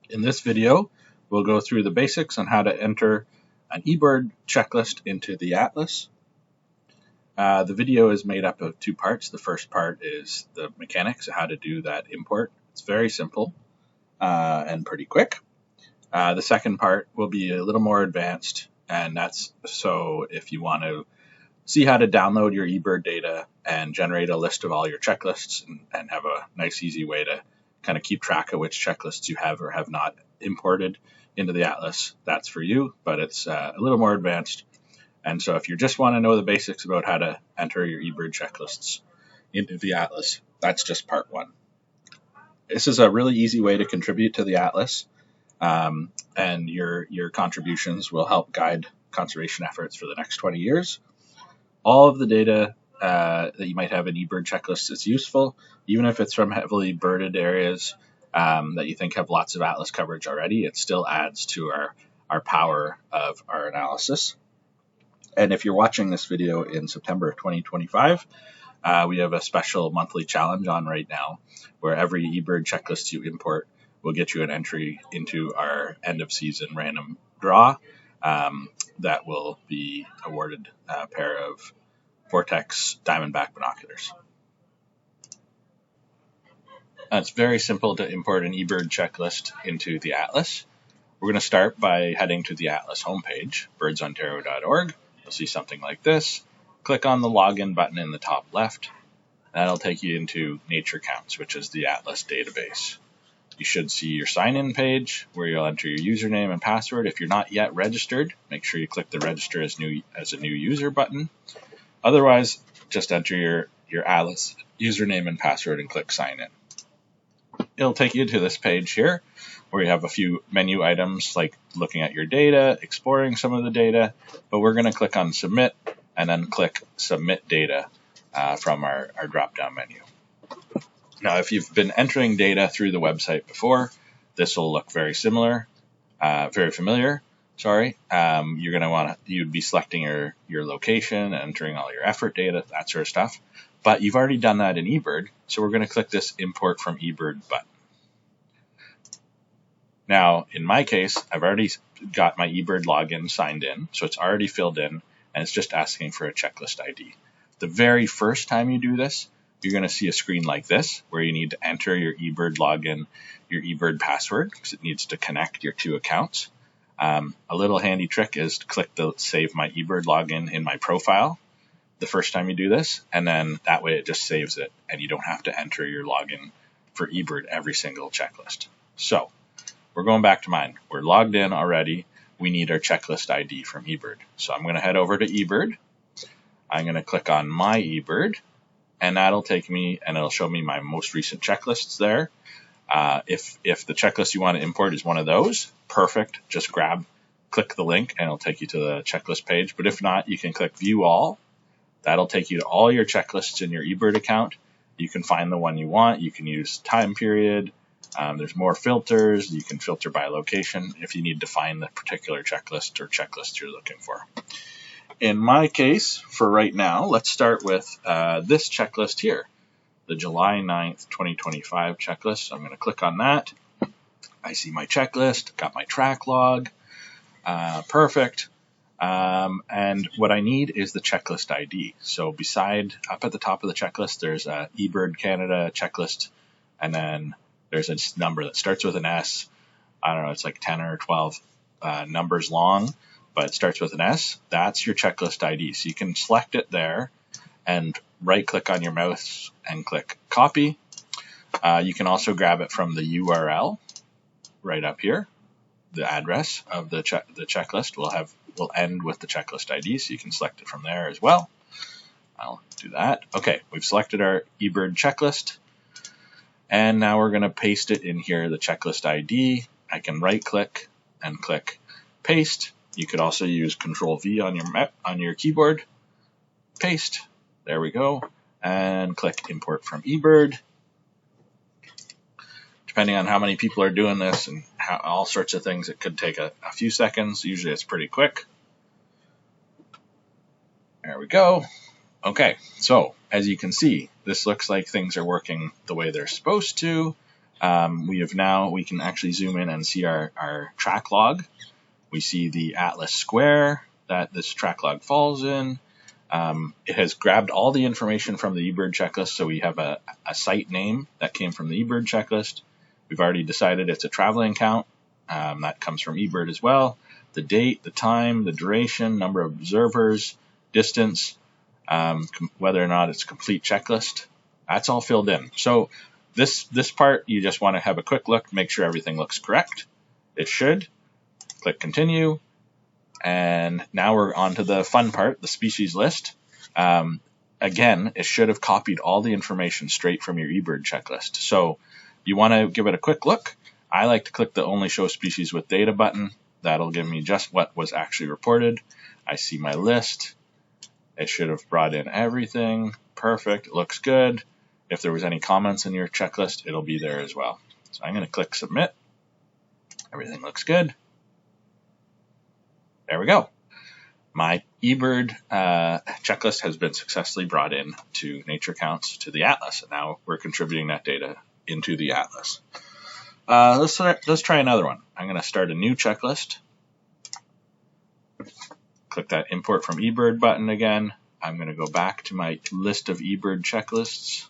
In this video, we'll go through the basics on how to enter an eBird checklist into the atlas. The video is made up of two parts. The first part is the mechanics of how to do that import. It's very simple and pretty quick. The second part will be a little more advanced, and that's so if you want to see how to download your eBird data and generate a list of all your checklists and have a nice easy way to kind of keep track of which checklists you have or have not imported into the atlas, that's for you, but it's a little more advanced. And so if you just want to know the basics about how to enter your eBird checklists into the atlas, that's just part one. This is a really easy way to contribute to the atlas, and your contributions will help guide conservation efforts for the next 20 years. All of the data that you might have in eBird checklists is useful, even if it's from heavily birded areas that you think have lots of atlas coverage already. It still adds to our power of our analysis. And if you're watching this video in September of 2025, we have a special monthly challenge on right now, where every eBird checklist you import will get you an entry into our end of season random draw that will be awarded a pair of Vortex Diamondback binoculars. It's very simple to import an eBird checklist into the atlas. We're going to start by heading to the atlas homepage, birdsontario.org. You'll see something like this. Click on the login button in the top left. That'll take you into NatureCounts, which is the atlas database. You should see your sign-in page where you'll enter your username and password. If you're not yet registered, make sure you click the register as a new user button. Otherwise, just enter your atlas username and password and click sign in. It'll take you to this page here where you have a few menu items like looking at your data, exploring some of the data, but we're going to click on submit and then click submit data from our drop-down menu. Now, if you've been entering data through the website before, this will look very familiar. You'd be selecting your location, entering all your effort data, that sort of stuff. But you've already done that in eBird, so we're going to click this import from eBird button. Now, in my case, I've already got my eBird login signed in, so it's already filled in, and it's just asking for a checklist ID. The very first time you do this, you're going to see a screen like this, where you need to enter your eBird login, your eBird password, because it needs to connect your two accounts. A little handy trick is to click the Save My eBird login in my profile the first time you do this, and then that way it just saves it, and you don't have to enter your login for eBird every single checklist. So we're going back to mine. We're logged in already. We need our checklist ID from eBird. So I'm going to head over to eBird. I'm going to click on My eBird, and that'll take me, and it'll show me my most recent checklists there. If the checklist you want to import is one of those, perfect. Just click the link, and it'll take you to the checklist page. But if not, you can click View All. That'll take you to all your checklists in your eBird account. You can find the one you want. You can use time period. There's more filters. You can filter by location if you need to find the particular checklist or checklist you're looking for. In my case, for right now, let's start with this checklist here, the July 9th, 2025 checklist. I'm going to click on that. I see my checklist, got my track log. Perfect. And what I need is the checklist ID. So up at the top of the checklist, there's a eBird Canada checklist, and then there's a number that starts with an S. I don't know, it's like 10 or 12 numbers long, but it starts with an S. That's your checklist ID. So you can select it there and right-click on your mouse and click Copy. You can also grab it from the URL right up here. The address of the checklist will end with the checklist ID, so you can select it from there as well. I'll do that. Okay, we've selected our eBird checklist, and now we're going to paste it in here, the checklist ID. I can right-click and click Paste. You could also use Control-V on your keyboard. Paste. There we go. And click Import from eBird. Depending on how many people are doing this and all sorts of things, it could take a few seconds. Usually it's pretty quick. There we go. Okay, so as you can see, this looks like things are working the way they're supposed to, We can actually zoom in and see our track log. We see the atlas square that this track log falls in. It has grabbed all the information from the eBird checklist, so we have a site name that came from the eBird checklist. We've already decided it's a traveling count. That comes from eBird as well. The date, the time, the duration, number of observers, distance, whether or not it's a complete checklist. That's all filled in. So this part, you just want to have a quick look, make sure everything looks correct. It should. Click continue. And now we're on to the fun part, the species list. Again, it should have copied all the information straight from your eBird checklist. So you want to give it a quick look. I like to click the only show species with data button. That'll give me just what was actually reported. I see my list. It should have brought in everything. Perfect. It looks good. If there was any comments in your checklist, it'll be there as well. So I'm going to click submit. Everything looks good. There we go. My eBird checklist has been successfully brought in to NatureCounts to the atlas, and now we're contributing that data into the atlas. Let's try another one. I'm going to start a new checklist. Click that import from eBird button again. I'm going to go back to my list of eBird checklists,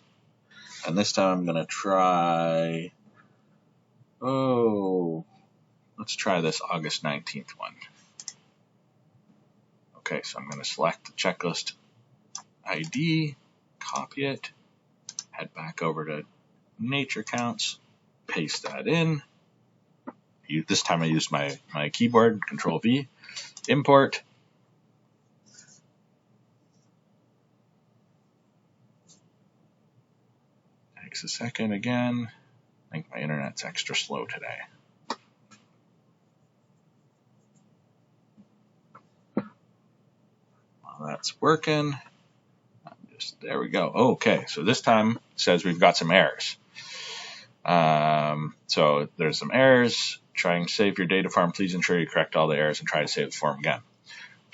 and this time I'm going to try, let's try this August 19th one. Okay, so I'm going to select the checklist ID, copy it, head back over to NatureCounts, paste that in. This time I used my keyboard, Control V, import. Takes a second again. I think my internet's extra slow today. That's working. There we go. Okay, so this time it says we've got some errors. So there's some errors. Trying to save your data form. Please ensure you correct all the errors and try to save the form again.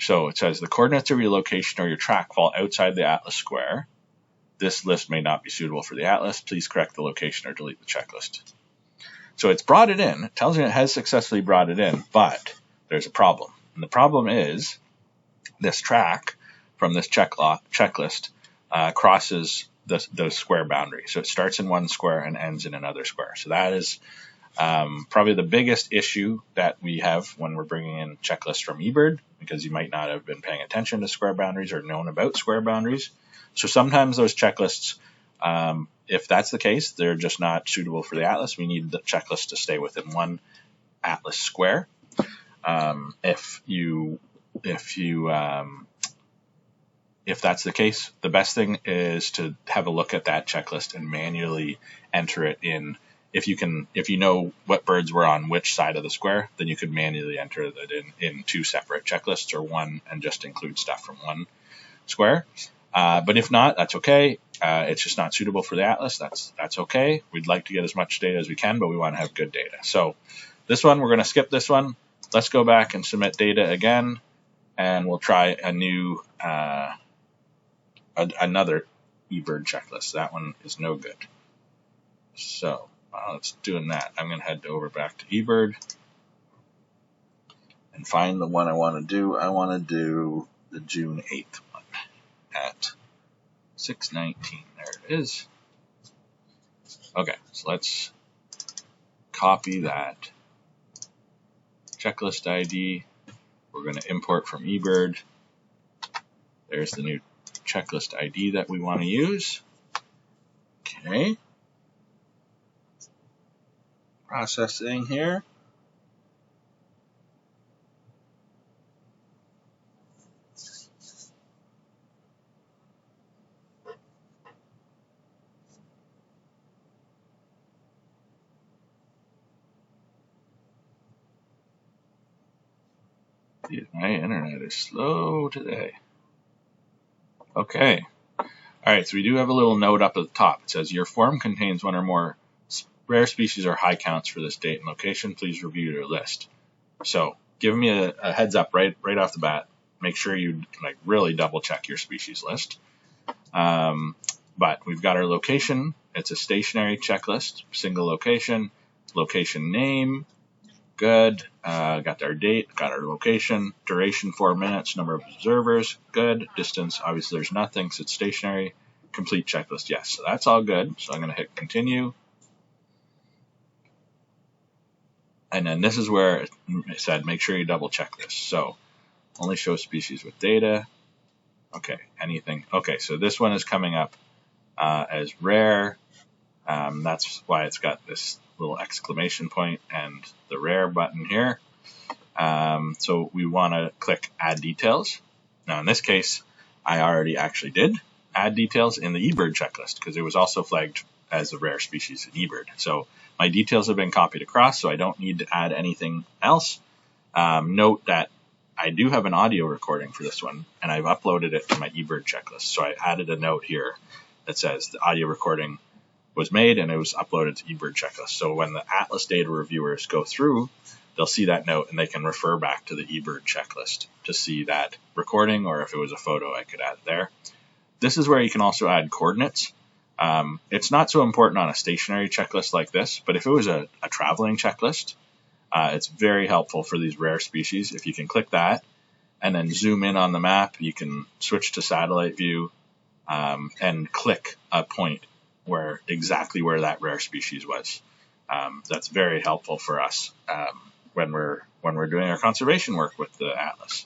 So it says the coordinates of your location or your track fall outside the atlas square. This list may not be suitable for the atlas. Please correct the location or delete the checklist. So it's brought it in. It tells me it has successfully brought it in, but there's a problem. And the problem is this track from this checklist crosses the square boundary. So it starts in one square and ends in another square. So that is probably the biggest issue that we have when we're bringing in checklists from eBird, because you might not have been paying attention to square boundaries or known about square boundaries. So sometimes those checklists, if that's the case, they're just not suitable for the atlas. We need the checklist to stay within one atlas square. If that's the case, the best thing is to have a look at that checklist and manually enter it in. If you know what birds were on which side of the square, then you could manually enter it in two separate checklists, or one and just include stuff from one square. But if not, that's okay. It's just not suitable for the atlas. That's okay. We'd like to get as much data as we can, but we want to have good data. So this one, we're going to skip this one. Let's go back and submit data again, and we'll try a new another eBird checklist. That one is no good. So while it's doing that, I'm going to head over back to eBird and find the one I want to do. I want to do the June 8th one at 6:19. There it is. Okay, so let's copy that checklist ID. We're going to import from eBird. There's the new checklist ID that we want to use. Okay. Processing here. My internet is slow today. Okay. All right, so we do have a little note up at the top. It says, your form contains one or more rare species or high counts for this date and location. Please review your list. So give me a heads up right off the bat. Make sure you really double check your species list. But we've got our location. It's a stationary checklist, single location, location name, good. Got our date, got our location, duration 4 minutes, number of observers, good. Distance, obviously there's nothing, so it's stationary. Complete checklist, yes. So that's all good. So I'm going to hit continue. And then this is where it said make sure you double check this. So only show species with data. Okay, anything. Okay, so this one is coming up as rare. That's why it's got this little exclamation point and the rare button here. So we want to click add details. Now in this case, I already actually did add details in the eBird checklist because it was also flagged as a rare species in eBird. So my details have been copied across, so I don't need to add anything else. Note that I do have an audio recording for this one, and I've uploaded it to my eBird checklist. So I added a note here that says the audio recording was made and it was uploaded to eBird checklist. So when the Atlas data reviewers go through, they'll see that note and they can refer back to the eBird checklist to see that recording, or if it was a photo, I could add there. This is where you can also add coordinates. It's not so important on a stationary checklist like this, but if it was a traveling checklist, it's very helpful for these rare species. If you can click that and then zoom in on the map, you can switch to satellite view and click a point where exactly where that rare species was. That's very helpful for us when we're doing our conservation work with the Atlas.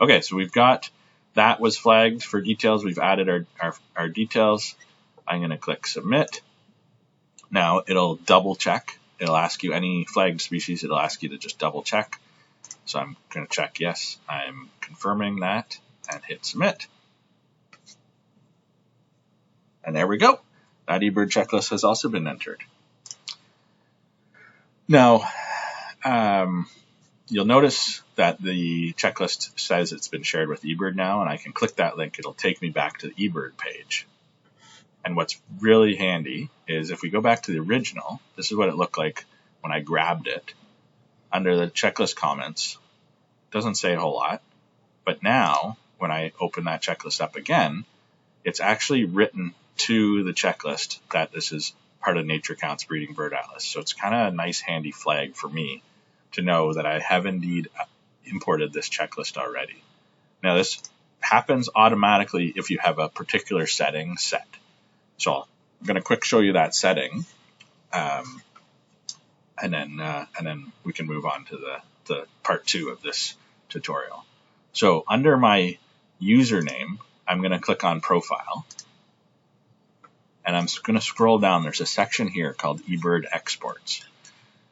Okay, so we've got that was flagged for details. We've added our details. I'm going to click submit. Now it'll double check. It'll ask you any flagged species. It'll ask you to just double check. So I'm going to check yes. I'm confirming that and hit submit. And there we go. That eBird checklist has also been entered. Now, you'll notice that the checklist says it's been shared with eBird now, and I can click that link. It'll take me back to the eBird page. And what's really handy is if we go back to the original, this is what it looked like when I grabbed it. Under the checklist comments, it doesn't say a whole lot. But now, when I open that checklist up again, it's actually written to the checklist that this is part of NatureCounts Breeding Bird Atlas. So it's kind of a nice handy flag for me to know that I have indeed imported this checklist already. Now this happens automatically if you have a particular setting set. So I'm going to quick show you that setting, and then we can move on to the part 2 of this tutorial. So under my username, I'm going to click on profile. And I'm going to scroll down. There's a section here called eBird exports.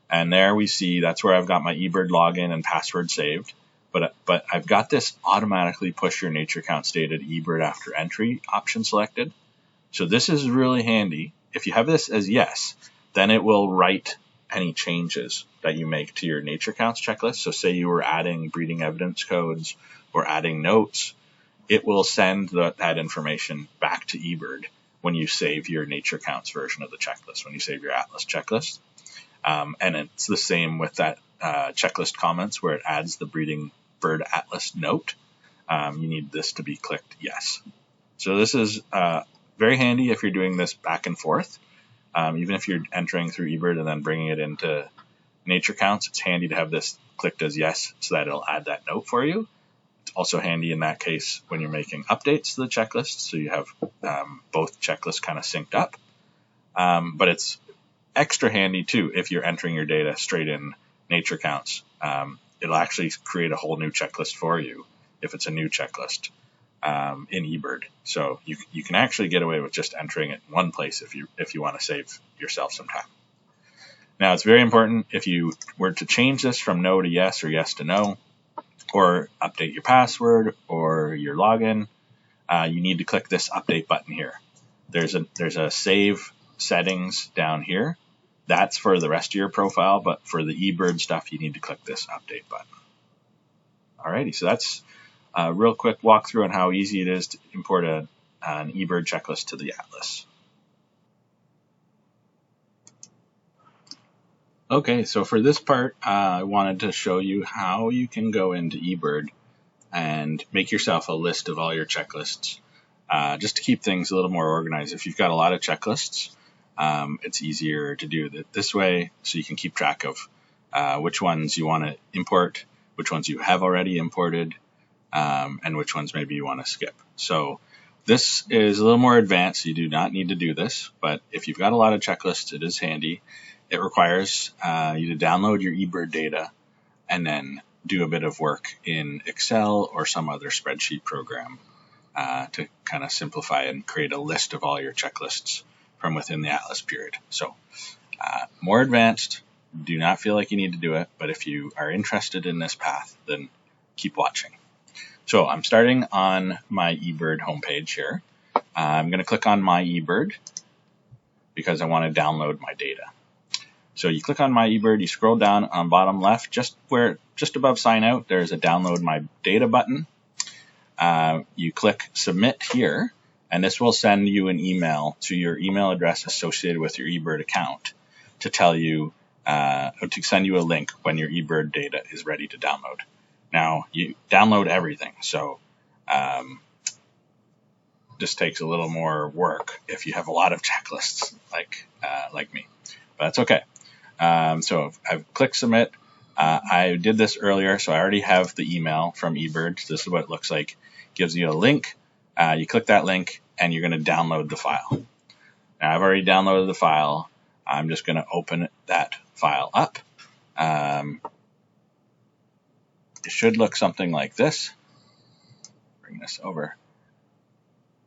And there we see that's where I've got my eBird login and password saved. But I've got this automatically push your NatureCounts data to eBird after entry option selected. So this is really handy. If you have this as yes, then it will write any changes that you make to your NatureCounts checklist. So say you were adding breeding evidence codes or adding notes, it will send that information back to eBird when you save your NatureCounts version of the checklist, when you save your Atlas checklist. And it's the same with that checklist comments where it adds the Breeding Bird Atlas note. You need this to be clicked yes. So this is very handy if you're doing this back and forth. Even if you're entering through eBird and then bringing it into NatureCounts, it's handy to have this clicked as yes so that it'll add that note for you. It's also handy in that case when you're making updates to the checklist, so you have both checklists kind of synced up. But it's extra handy too if you're entering your data straight in NatureCounts. It'll actually create a whole new checklist for you if it's a new checklist in eBird. So you can actually get away with just entering it in one place if you want to save yourself some time. Now it's very important if you were to change this from no to yes or yes to no, or update your password or your login, you need to click this update button here. There's a save settings down here. That's for the rest of your profile, but for the eBird stuff, you need to click this update button. Alrighty, so that's a real quick walkthrough on how easy it is to import an eBird checklist to the Atlas. Okay, so for this part, I wanted to show you how you can go into eBird and make yourself a list of all your checklists, just to keep things a little more organized. If you've got a lot of checklists, it's easier to do it this way, so you can keep track of which ones you want to import, which ones you have already imported, and which ones maybe you want to skip. So this is a little more advanced. You do not need to do this, but if you've got a lot of checklists, it is handy. It requires you to download your eBird data and then do a bit of work in Excel or some other spreadsheet program to kind of simplify and create a list of all your checklists from within the Atlas period. So more advanced, do not feel like you need to do it, but if you are interested in this path, then keep watching. So I'm starting on my eBird homepage here. I'm going to click on my eBird because I want to download my data. So you click on my eBird, you scroll down on bottom left, just above sign out, there's a download my data button. You click submit here, and this will send you an email to your email address associated with your eBird account to tell you, or to send you a link when your eBird data is ready to download. Now, you download everything, so this takes a little more work if you have a lot of checklists like me, but that's okay. So I've clicked submit. I did this earlier, so I already have the email from eBird. This is what it looks like. Gives you a link. You click that link, and you're going to download the file. Now, I've already downloaded the file. I'm just going to open that file up. It should look something like this. Bring this over.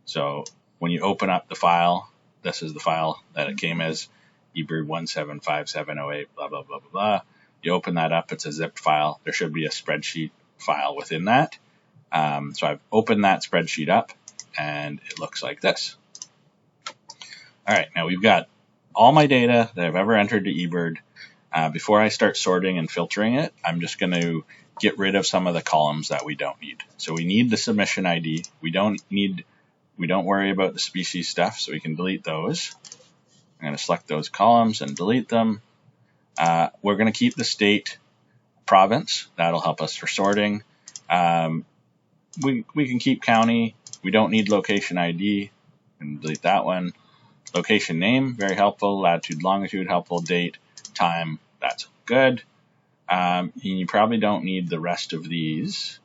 So when you open up the file, this is the file that it came as, eBird 175708, blah, blah, blah, blah, blah. You open that up, it's a zipped file. There should be a spreadsheet file within that. So I've opened that spreadsheet up, and it looks like this. All right, now we've got all my data that I've ever entered to eBird. Before I start sorting and filtering it, I'm just going to get rid of some of the columns that we don't need. So we need the submission ID. We don't worry about the species stuff, so we can delete those. I'm going to select those columns and delete them. We're going to keep the state province. That'll help us for sorting. We can keep county. We don't need location ID. And delete that one. Location name, very helpful. Latitude, longitude, helpful. Date, time, that's good. You probably don't need the rest of these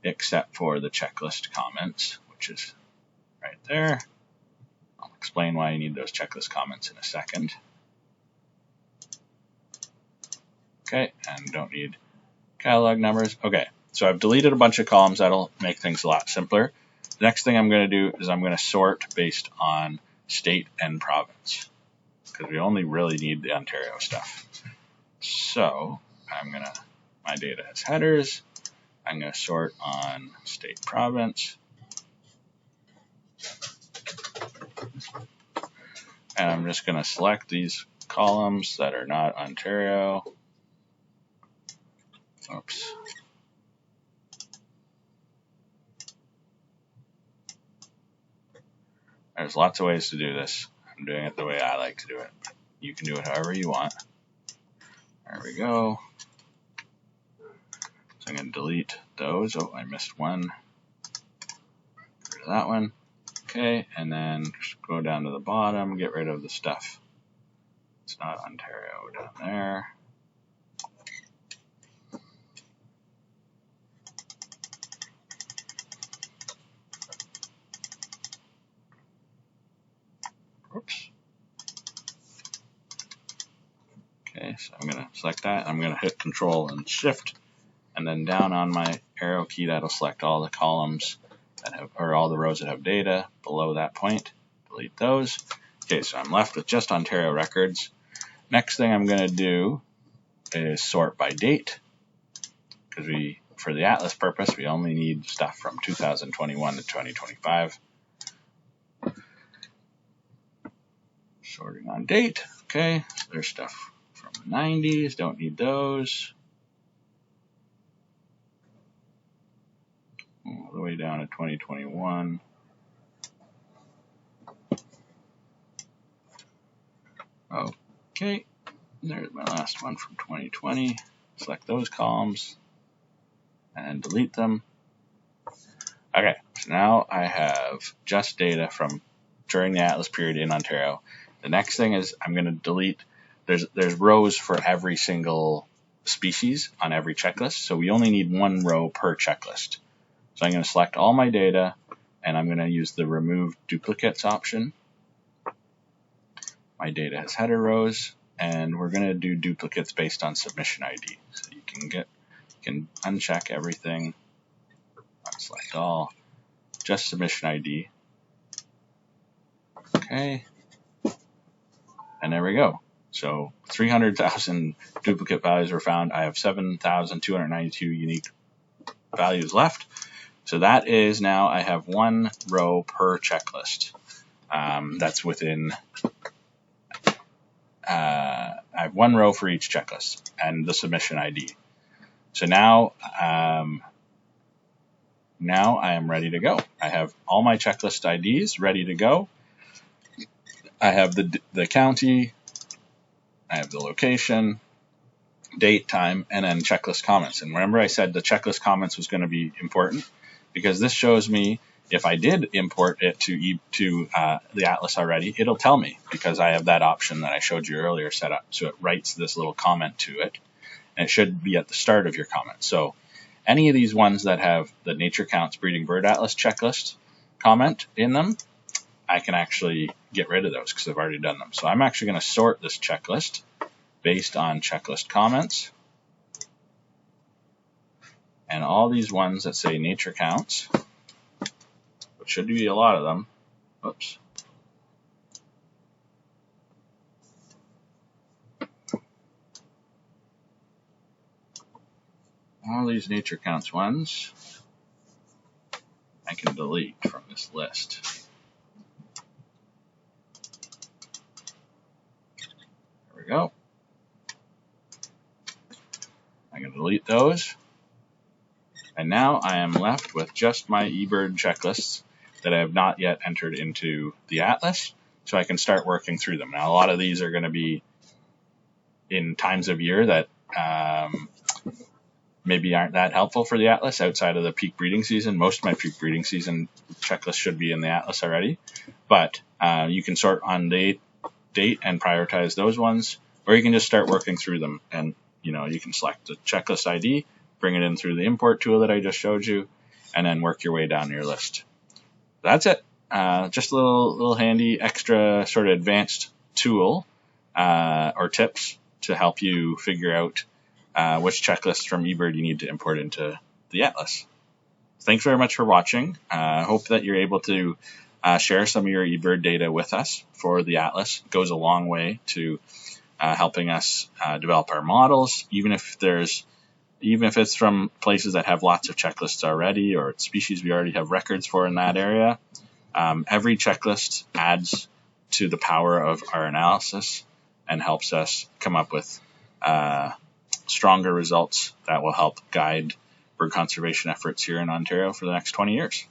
except for the checklist comments, which is right there. I'll explain why you need those checklist comments in a second. Okay, and don't need catalog numbers. Okay, so I've deleted a bunch of columns. That'll make things a lot simpler. The next thing I'm going to do is I'm going to sort based on state and province, because we only really need the Ontario stuff. So my data has headers. I'm going to sort on state province. And I'm just going to select these columns that are not Ontario. Oops. There's lots of ways to do this. I'm doing it the way I like to do it. You can do it however you want. There we go. So I'm going to delete those. Oh, I missed one. Get rid of that one. Okay, and then just go down to the bottom, get rid of the stuff. It's not Ontario down there. Oops. Okay, so I'm going to select that. I'm going to hit Control and Shift, and then down on my arrow key, that'll select all the columns that have, or all the rows that have data below that point. Delete those. Okay, so I'm left with just Ontario records. Next thing I'm going to do is sort by date, because for the Atlas purpose, we only need stuff from 2021 to 2025. Sorting on date. Okay, so there's stuff from the 90s, don't need those. All the way down to 2021. Okay, there's my last one from 2020. Select those columns and delete them. Okay, so now I have just data from during the Atlas period in Ontario. The next thing is I'm going to delete, there's rows for every single species on every checklist, so we only need one row per checklist. So I'm going to select all my data, and I'm going to use the remove duplicates option. My data has header rows, and we're going to do duplicates based on submission ID. So you can uncheck everything, unselect all, just submission ID. Okay, and there we go. So 300,000 duplicate values were found. I have 7,292 unique values left. So that is now I have one row per checklist. That's within, I have one row for each checklist and the submission ID. So now I am ready to go. I have all my checklist IDs ready to go. I have the county, I have the location, date, time, and then checklist comments. And remember I said the checklist comments was going to be important because this shows me if I did import it to the Atlas already, it'll tell me because I have that option that I showed you earlier set up. So it writes this little comment to it, and it should be at the start of your comment. So any of these ones that have the NatureCounts Breeding Bird Atlas checklist comment in them, I can actually get rid of those because I've already done them. So I'm actually going to sort this checklist based on checklist comments. And all these ones that say NatureCounts, which should be a lot of them, oops. All these NatureCounts ones, I can delete from this list. There we go. I can delete those. And now I am left with just my eBird checklists that I have not yet entered into the Atlas, so I can start working through them. Now, a lot of these are going to be in times of year that maybe aren't that helpful for the Atlas outside of the peak breeding season. Most of my peak breeding season checklists should be in the Atlas already, but you can sort on date and prioritize those ones, or you can just start working through them. And you can select the checklist ID, bring it in through the import tool that I just showed you, and then work your way down your list. That's it. Just a little handy extra sort of advanced tool or tips to help you figure out which checklists from eBird you need to import into the Atlas. Thanks very much for watching. Hope that you're able to share some of your eBird data with us for the Atlas. It goes a long way to helping us develop our models, even if it's from places that have lots of checklists already or species we already have records for in that area. Every checklist adds to the power of our analysis and helps us come up with stronger results that will help guide bird conservation efforts here in Ontario for the next 20 years.